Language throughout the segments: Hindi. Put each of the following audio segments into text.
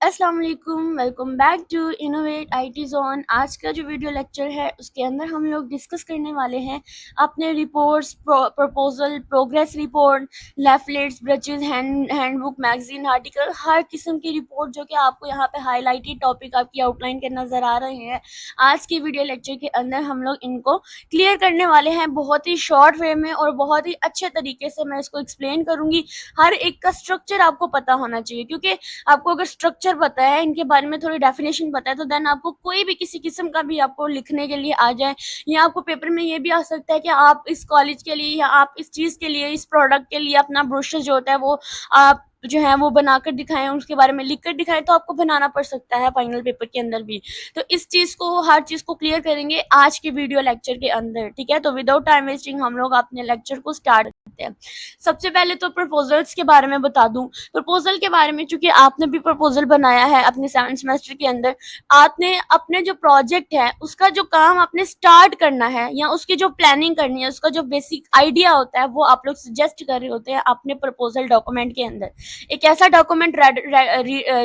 अस्सलाम वालेकुम, welcome back to innovate IT zone. आज का जो वीडियो लेक्चर है उसके अंदर हम लोग डिस्कस करने वाले हैं अपने reports, proposal, progress report, leaflets, brochures, handbook, magazine article, हर किस्म की रिपोर्ट जो कि आपको यहाँ पे हाईलाइटेड टॉपिक आपकी आउटलाइन के नज़र आ रहे हैं। आज की वीडियो लेक्चर के अंदर हम लोग इनको क्लियर करने वाले हैं बहुत ही शॉर्ट वे में और बहुत ही अच्छे तरीके से मैं इसको एक्सप्लेन करूँगी। हर एक का स्ट्रक्चर आपको पता होना चाहिए, क्योंकि आपको अगर स्ट्रक्चर पता है, इनके बारे में थोड़ी डेफिनेशन पता है, तो देन आपको कोई भी किसी किस्म का भी आपको लिखने के लिए आ जाए, या आपको पेपर में ये भी आ सकता है कि आप इस कॉलेज के लिए या आप इस चीज़ के लिए, इस प्रोडक्ट के लिए अपना ब्रोशर जो होता है वो आप जो है वो बनाकर दिखाएं, उसके बारे में लिख कर दिखाएं, तो आपको बनाना पड़ सकता है फाइनल पेपर के अंदर भी। तो इस चीज़ को, हर चीज़ को क्लियर करेंगे आज के वीडियो लेक्चर के अंदर, ठीक है। तो विदाउट टाइम वेस्टिंग हम लोग अपने लेक्चर को स्टार्ट करते हैं। सबसे पहले तो प्रपोजल्स के बारे में बता दूं। प्रपोजल के बारे में, चूंकि आपने भी प्रपोजल बनाया है अपने 7th सेमेस्टर के अंदर, आपने अपने जो प्रोजेक्ट है उसका जो काम आपने स्टार्ट करना है या उसकी जो प्लानिंग करनी है, उसका जो बेसिक आइडिया होता है वो आप लोग सजेस्ट कर रहे होते हैं अपने प्रपोजल डॉक्यूमेंट के अंदर। एक ऐसा डॉक्यूमेंट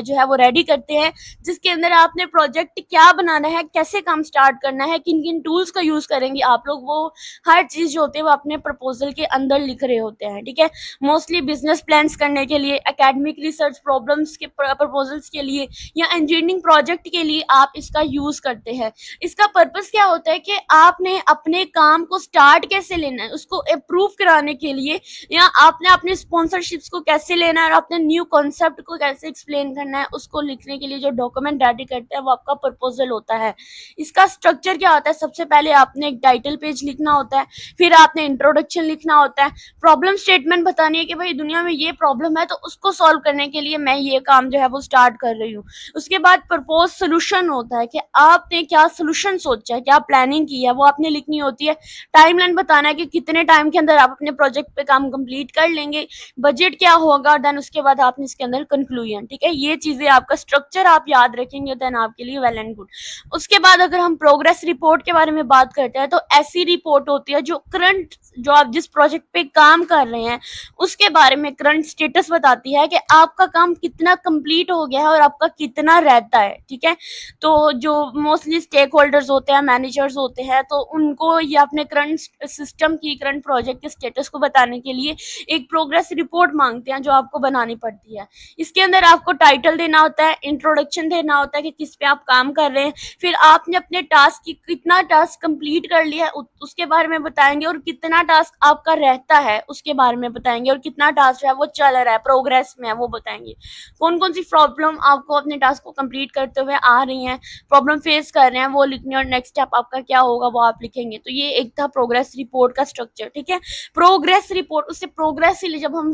जो है वो रेडी करते हैं जिसके अंदर आपने प्रोजेक्ट क्या बनाना है, कैसे काम स्टार्ट करना है, किन किन टूल्स का यूज करेंगे आप लोग, वो हर चीज जो होती है वो अपने प्रपोजल के अंदर लिख रहे होते हैं, ठीक है। मोस्टली बिजनेस प्लान्स करने के लिए, एकेडमिक रिसर्च प्रॉब्लम्स के प्रपोजल्स के लिए या इंजीनियरिंग प्रोजेक्ट के लिए आप इसका यूज करते हैं। इसका पर्पस क्या होता है कि आपने अपने काम को स्टार्ट कैसे लेना है, उसको अप्रूव कराने के लिए, या आपने अपने स्पॉन्सरशिप्स को कैसे लेना है और अपने न्यू कॉन्सेप्ट को कैसे एक्सप्लेन करना है, उसको लिखने के लिए जो डॉक्यूमेंट रेडी करते हैं वो आपका प्रपोजल होता है। इसका स्ट्रक्चर क्या होता है? सबसे पहले आपने एक टाइटल पेज लिखना होता है, फिर आपने इंट्रोडक्शन लिखना होता है, प्रॉब्लम स्टेटमेंट बतानी है कि भाई दुनिया में ये प्रॉब्लम है तो उसको सॉल्व करने के लिए मैं ये काम जो है वो स्टार्ट कर रही हूँ। उसके बाद प्रपोज सोल्यूशन होता है कि आपने क्या सोल्यूशन सोचा है, क्या प्लानिंग की है, वो आपने लिखनी होती है। टाइमलाइन बताना है कि कितने टाइम के अंदर आप अपने प्रोजेक्ट पे काम कंप्लीट कर लेंगे, बजट क्या होगा, देन उसके बाद आपने इसके अंदर कंक्लूजन, ठीक है। ये चीजें, आपका स्ट्रक्चर आप याद रखेंगे देन आपके लिए वेल एंड गुड। उसके बाद अगर हम प्रोग्रेस रिपोर्ट के बारे में बात करते हैं तो ऐसी रिपोर्ट होती है जो करंट, जो आप जिस प्रोजेक्ट पे काम कर रहे हैं उसके बारे में करंट स्टेटस बताती है कि आपका काम कितना कंप्लीट हो गया है और आपका कितना रहता है, ठीक है। तो जो मोस्टली स्टेक होल्डर्स होते हैं, मैनेजर्स होते हैं, तो उनको ये अपने करंट सिस्टम की, करंट प्रोजेक्ट के स्टेटस को बताने के लिए एक प्रोग्रेस रिपोर्ट मांगते हैं जो आपको बनानी पड़ती है। इसके अंदर आपको टाइटल देना होता है, इंट्रोडक्शन देना होता है कि किस पे आप काम कर रहे हैं, फिर आपने अपने टास्क की कितना टास्क कंप्लीट कर लिया है उसके बारे में बताएंगे, और कितना टास्क आपका रहता है उसके बारे में बताएंगे, और कितना टास्क है वो चल रहा है, प्रोग्रेस में है, वो बताएंगे। कौन कौन सी प्रॉब्लम आपको अपने टास्क को कंप्लीट करते हुए आ रही हैं, प्रॉब्लम फेस कर रहे हैं, वो लिखनी, और नेक्स्ट स्टेप आपका क्या होगा वो आप लिखेंगे। तो ये एक था प्रोग्रेस रिपोर्ट का स्ट्रक्चर, ठीक है। प्रोग्रेस रिपोर्ट, उससे प्रोग्रेस ही जब हम,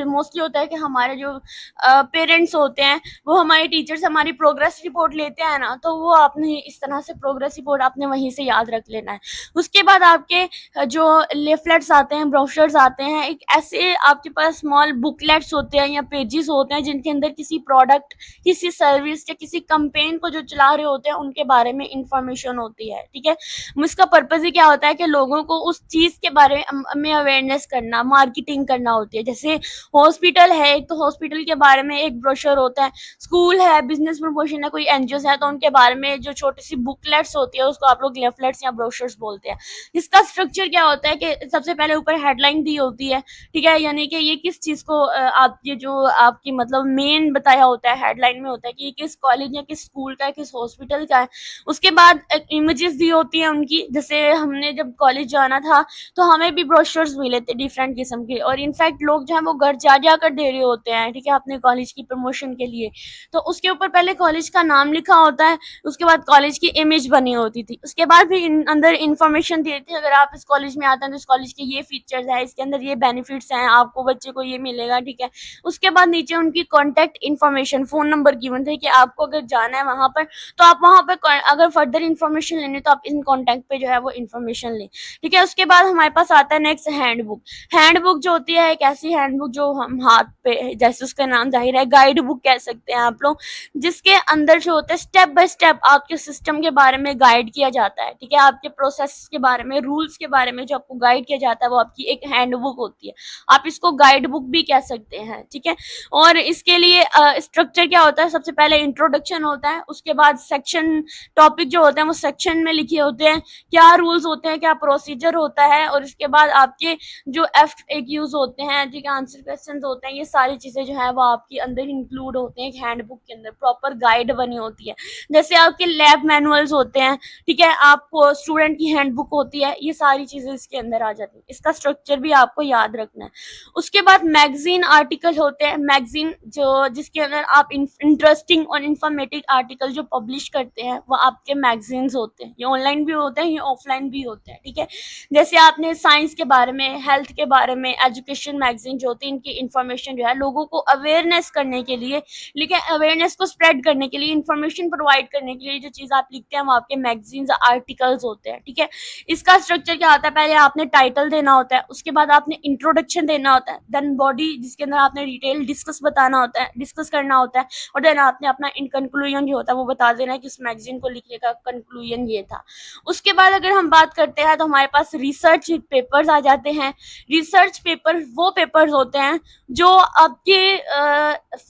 मोस्टली होता है कि हमारे जो पेरेंट्स होते हैं, वो हमारे टीचर्स हमारी प्रोग्रेस रिपोर्ट लेते हैं ना, तो वो आपने इस तरह से प्रोग्रेस रिपोर्ट आपने वहीं से याद रख लेना है। उसके बाद आपके जो लिफलेट्स आते हैं, ब्रोशर्स आते हैं, एक ऐसे आपके पास स्मॉल बुकलेट्स होते हैं या पेजेस होते हैं जिनके अंदर किसी प्रोडक्ट, किसी सर्विस या किसी कंपेन को जो चला रहे होते हैं उनके बारे में इंफॉर्मेशन होती है, ठीक है। इसका पर्पज ही क्या होता है कि लोगों को उस चीज के बारे में अवेयरनेस करना, मार्केटिंग करना होती है। जैसे हॉस्पिटल है एक, तो हॉस्पिटल के बारे में एक ब्रोशर होता है, स्कूल है, बिजनेस प्रमोशन है, कोई एनजीओ है, तो उनके बारे में जो छोटी सी बुकलेट्स होती है उसको आप लोग लेफलेट्स या ब्रोशर्स बोलते हैं। इसका स्ट्रक्चर क्या होता है कि सबसे पहले ऊपर हेडलाइन दी होती है, ठीक है, यानी कि ये किस चीज को आप, ये जो आपकी मतलब मेन बताया होता है, हेडलाइन में होता है कि ये किस कॉलेज या किस स्कूल का है, किस हॉस्पिटल का है। उसके बाद इमेजेस दी होती है उनकी, जैसे हमने जब कॉलेज जाना था तो हमें भी ब्रोशर्स मिले थे डिफरेंट किस्म के, और इनफैक्ट लोग जो है वो घर जा जाकर दे रहे होते हैं, ठीक है, अपने कॉलेज की प्रमोशन के लिए। तो उसके ऊपर पहले कॉलेज का नाम लिखा होता है, उसके बाद कॉलेज की इमेज बनी होती थी, उसके बाद भी अंदर इंफॉर्मेशन दी थी, अगर आप इस कॉलेज में आते हैं तो इस कॉलेज के ये फीचर्स है, इसके अंदर ये बेनिफिट्स हैं, आपको बच्चे को ये मिलेगा, ठीक है। उसके बाद नीचे उनकी contact information, phone number given थे कि आपको अगर जाना है वहां पर तो आप वहां पर अगर फर्दर इन्फॉर्मेशन लेनी तो आप इन कॉन्टेक्ट पे जो है वो इन्फॉर्मेशन लें, ठीक है। उसके बाद हमारे पास आता है नेक्स्ट हैंडबुक। हैंडबुक जो होती है एक ऐसी हैंडबुक जो हम हाथ पे पे, जैसे उसका नाम जाहिर है गाइड बुक कह सकते हैं आप लोग, जिसके अंदर जो होता है स्टेप बाय स्टेप आपके सिस्टम के बारे में गाइड किया जाता है, ठीक है, आपके प्रोसेस के बारे में, रूल्स के बारे में जो आपको गाइड किया जाता है वो आपकी एक हैंड बुक होती है, आप इसको गाइड बुक भी कह सकते हैं, ठीक है। और इसके लिए स्ट्रक्चर क्या होता है, सबसे पहले इंट्रोडक्शन होता है, उसके बाद सेक्शन, टॉपिक जो होते हैं वो सेक्शन में लिखे होते हैं, क्या रूल्स होते हैं, क्या प्रोसीजर होता है, और इसके बाद आपके जो FAQs होते हैं, ठीक है, आंसर क्वेश्चन होते हैं, ये सारी चीजें जो है वो आपके अंदर इंक्लूड होते हैं एक हैंडबुक के अंदर, प्रॉपर गाइड बनी होती है। जैसे आपके लैब मैनुअल्स होते हैं, ठीक है, आपको स्टूडेंट की हैंडबुक होती है, ये सारी चीजें इसके अंदर आ जाती है, इसका स्ट्रक्चर भी आपको याद रखना है। उसके बाद मैगजीन आर्टिकल होते हैं, मैगजीन जो जिसके अंदर आप इंटरेस्टिंग और इंफॉर्मेटिव आर्टिकल जो पब्लिश करते हैं वो आपके मैगजीन्स होते हैं, ये ऑनलाइन भी होते हैं, ये ऑफलाइन भी होते हैं, ठीक है। जैसे आपने साइंस के बारे में, हेल्थ के बारे में, एजुकेशन मैगजीन जो होती है, इनकी इंफॉर्मेशन जो है लोगों को अवेयरनेस करने के लिए, लेकिन अवेयरनेस को स्प्रेड करने के लिए, इंफॉर्मेशन प्रोवाइड करने के लिए जो चीज़ आप लिखते हैं वो आपके मैगजीन्स आर्टिकल्स होते हैं, ठीक है। इसका स्ट्रक्चर क्या होता है, पहले आपने टाइटल देना होता है, उसके बाद आपने इंट्रोडक्शन देना होता है, देन बॉडी जिसके अंदर आपने डिटेल डिस्कस बताना होता है, डिस्कस करना होता है, और देन आपने अपना इन कंक्लूजन जो होता है वो बता देना है कि इस मैगजीन को लिखने का कंक्लूजन ये था। उसके बाद अगर हम बात करते हैं तो हमारे पास रिसर्च पेपर्स आ जाते हैं। रिसर्च पेपर वो पेपर्स होते हैं जो आपके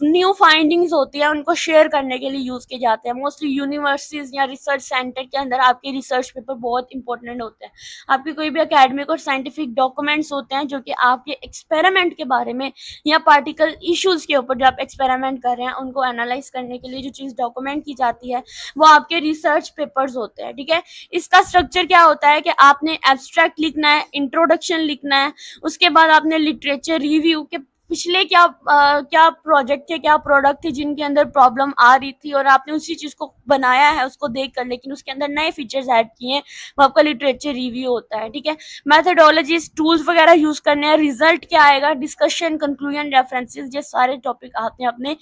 न्यू फाइंडिंग्स होती है उनको शेयर करने के लिए यूज किए जाते हैं। मोस्टली यूनिवर्सिटीज या रिसर्च सेंटर के अंदर आपके रिसर्च पेपर बहुत इंपॉर्टेंट होते हैं। आपके कोई भी एकेडमिक और साइंटिफिक डॉक्यूमेंट्स होते हैं जो कि आपके एक्सपेरिमेंट के बारे में या पार्टिकल इश्यूज के ऊपर जो आप एक्सपेरिमेंट कर रहे हैं उनको एनालाइज करने के लिए जो चीज़ डॉक्यूमेंट की जाती है वो आपके रिसर्च पेपर्स होते हैं, ठीक है। इसका स्ट्रक्चर क्या होता है कि आपने एब्स्ट्रैक्ट लिखना है, इंट्रोडक्शन लिखना है, उसके बाद आपने लिटरेचर रिव्यू के पिछले क्या प्रोजेक्ट थे, क्या प्रोडक्ट थे जिनके अंदर प्रॉब्लम आ रही थी और आपने उसी चीज को बनाया है उसको देखकर, लेकिन उसके अंदर नए फीचर्स ऐड किए हैं, वो आपका लिटरेचर रिव्यू होता है, ठीक है। मैथडोलॉजीज, टूल्स वगैरह यूज करने हैं, रिजल्ट क्या आएगा, डिस्कशन, कंक्लूजन, रेफरेंसेस, ये सारे टॉपिक आपने अपने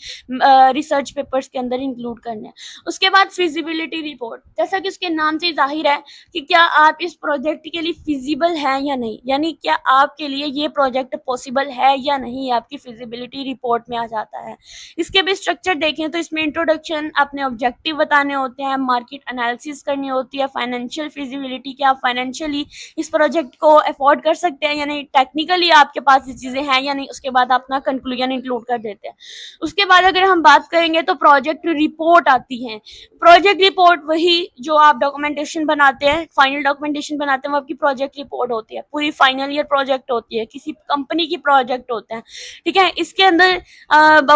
रिसर्च पेपर्स के अंदर इंक्लूड करने हैं। उसके बाद फिजिबिलिटी रिपोर्ट, जैसा कि उसके नाम से जाहिर है कि क्या आप इस प्रोजेक्ट के लिए फिजिबल है या नहीं, यानी क्या आपके लिए ये प्रोजेक्ट पॉसिबल है या नहीं, आपकी फिजिबिलिटी रिपोर्ट में आ जाता है। इसके भी स्ट्रक्चर देखें तो इसमें इंट्रोडक्शन, अपने ऑब्जेक्टिव बताने होते हैं, मार्केट एनालिसिस करनी होती है, फाइनेंशियल फिजिबिलिटी, क्या आप फाइनेंशियली इस प्रोजेक्ट को अफोर्ड कर सकते हैं या नहीं, टेक्निकली आपके पास ये चीज़ें हैं या नहीं, उसके बाद अपना कंक्लूजन इंक्लूड कर देते हैं। उसके बाद अगर हम बात करेंगे तो प्रोजेक्ट रिपोर्ट आती है। प्रोजेक्ट रिपोर्ट वही जो आप डॉक्यूमेंटेशन बनाते हैं, फाइनल डॉक्यूमेंटेशन बनाते हैं, वो आपकी प्रोजेक्ट रिपोर्ट होती है, पूरी फाइनल ईयर प्रोजेक्ट होती है, किसी कंपनी की प्रोजेक्ट होते हैं, ठीक है। इसके अंदर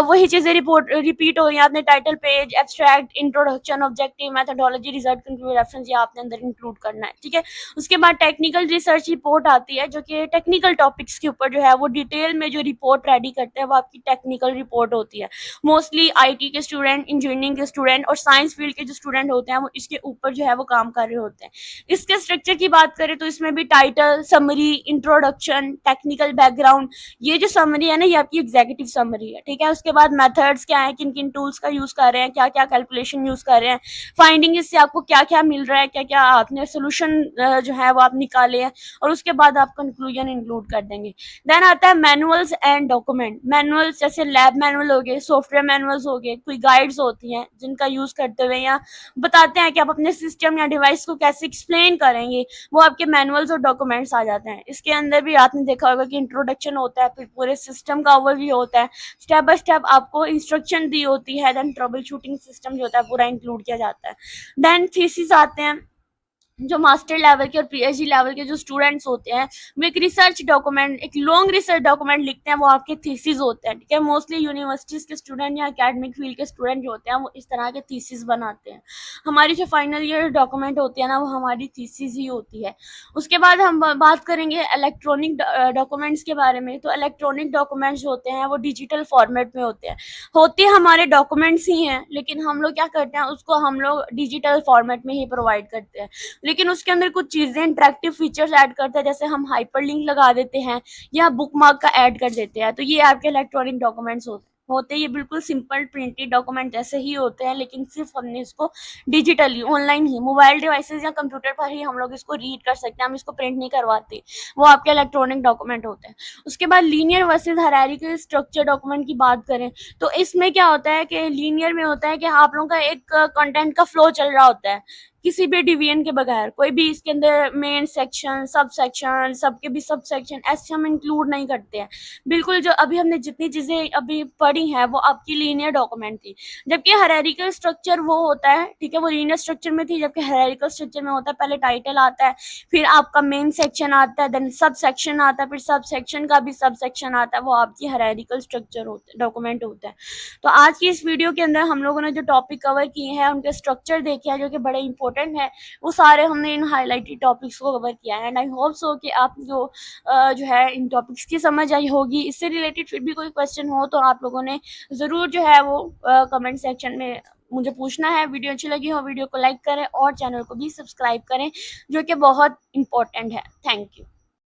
वही चीजें रिपोर्ट रिपीट हो रही हैं, आपने title page, abstract, introduction, objective, methodology, result, conclusion, reference ये आपने अंदर इंक्लूड करना है, ठीक है। उसके बाद टेक्निकल रिसर्च रिपोर्ट आती है जो कि टेक्निकल टॉपिक्स के ऊपर जो है वो डिटेल में जो रिपोर्ट रेडी करते हैं वो आपकी टेक्निकल रिपोर्ट होती है। मोस्टली IT के स्टूडेंट, इंजीनियरिंग के स्टूडेंट और साइंस फील्ड के जो स्टूडेंट होते हैं वो इसके ऊपर जो है वो काम कर रहे होते हैं। इसके स्ट्रक्चर की बात करें तो इसमें भी title, summary, introduction, technical background, ये जो समरी है ना ये आपकी एग्जीक्यूटिव समरी है, ठीक है। उसके बाद मेथड्स क्या है, किन किन टूल्स का यूज कर रहे हैं, क्या क्या कैलकुलेशन यूज कर रहे हैं, फाइंडिंग इससे आपको क्या क्या मिल रहा है, क्या क्या आपने सोल्यूशन जो है वो आप निकाले हैं, और उसके बाद आप कंक्लूजन इंक्लूड कर देंगे। देन आता है मैनुअल्स एंड डॉक्यूमेंट। मैनुअल्स जैसे लैब मैनुअल हो गए, सॉफ्टवेयर मैनुअल्स हो गए, कोई गाइड्स होती हैं जिनका यूज करते हुए या बताते हैं कि आप अपने सिस्टम या डिवाइस को कैसे एक्सप्लेन करेंगे, वो आपके मैनुअल्स और डॉक्यूमेंट्स आ जाते हैं। इसके अंदर भी आपने देखा होगा कि इंट्रोडक्शन होता है, फिर पूरे सिस्टम का ओवरव्यू होता है, स्टेप बाय स्टेप आपको इंस्ट्रक्शन दी होती है, देन ट्रबल शूटिंग सिस्टम जो होता है पूरा इंक्लूड किया जाता है। देन थीसिस आते हैं, जो मास्टर लेवल के और PhD लेवल के जो स्टूडेंट्स होते हैं वो एक रिसर्च डॉक्यूमेंट, एक लॉन्ग रिसर्च डॉक्यूमेंट लिखते हैं, वो आपके थीसिस होते हैं, ठीक है। मोस्टली यूनिवर्सिटीज के स्टूडेंट या एकेडमिक फील्ड के स्टूडेंट जो होते हैं वो इस तरह के थीसिस बनाते हैं। हमारी जो फाइनल ईयर डॉक्यूमेंट होती है ना वो हमारी थीसिस ही होती है। उसके बाद हम बात करेंगे इलेक्ट्रॉनिक डॉक्यूमेंट्स के बारे में। तो इलेक्ट्रॉनिक डॉक्यूमेंट्स होते हैं वो डिजिटल फॉर्मेट में होते हमारे डॉक्यूमेंट्स ही हैं, लेकिन हम लोग क्या करते हैं उसको हम लोग डिजिटल फॉर्मेट में ही प्रोवाइड करते हैं, लेकिन उसके अंदर कुछ चीजें इंटरेक्टिव फीचर्स ऐड करते हैं, जैसे हम हाइपरलिंक लगा देते हैं या बुकमार्क का ऐड कर देते हैं। तो ये आपके इलेक्ट्रॉनिक डॉक्यूमेंट्स होते हैं। होते ये बिल्कुल सिंपल प्रिंटेड डॉक्यूमेंट जैसे ही होते हैं, लेकिन सिर्फ हमने इसको डिजिटली ऑनलाइन ही मोबाइल डिवाइसेस या कंप्यूटर पर ही हम लोग इसको रीड कर सकते हैं, हम इसको प्रिंट नहीं करवाते, वो आपके इलेक्ट्रॉनिक डॉक्यूमेंट होते हैं। उसके बाद linear versus hierarchical structure document की बात करें तो इसमें क्या होता है कि लीनियर में होता है कि आप लोगों का एक कंटेंट का फ्लो चल रहा होता है किसी भी डिवीजन के बगैर, कोई भी इसके अंदर मेन सेक्शन सब सेक्शन सबके भी सब सेक्शन ऐसे हम इंक्लूड नहीं करते हैं। बिल्कुल जो अभी हमने जितनी चीज़ें अभी पढ़ी हैं वो आपकी लीनियर डॉक्यूमेंट थी, जबकि हायरार्किकल स्ट्रक्चर वो होता है, ठीक है, वो लीनियर स्ट्रक्चर में थी, जबकि हायरार्किकल स्ट्रक्चर में होता है पहले टाइटल आता है, फिर आपका मेन सेक्शन आता है, देन सब सेक्शन आता है, फिर सब सेक्शन का भी सब सेक्शन आता है, वो आपकी हायरार्किकल स्ट्रक्चर होता है, डॉक्यूमेंट होता है। तो आज की इस वीडियो के अंदर हम लोगों ने जो टॉपिक कवर किए हैं उनके स्ट्रक्चर देखे हैं जो कि बड़े इंपॉर्टेंट है, वो सारे हमने इन हाईलाइटेड टॉपिक्स को कवर किया है। एंड आई होप सो कि आप जो है इन टॉपिक्स की समझ आई होगी। इससे रिलेटेड फिर भी कोई क्वेश्चन हो तो आप लोगों ने ज़रूर जो है वो कमेंट सेक्शन में मुझे पूछना है। वीडियो अच्छी लगी हो वीडियो को लाइक करें और चैनल को भी सब्सक्राइब करें, जो कि बहुत इंपॉर्टेंट है। Thank you.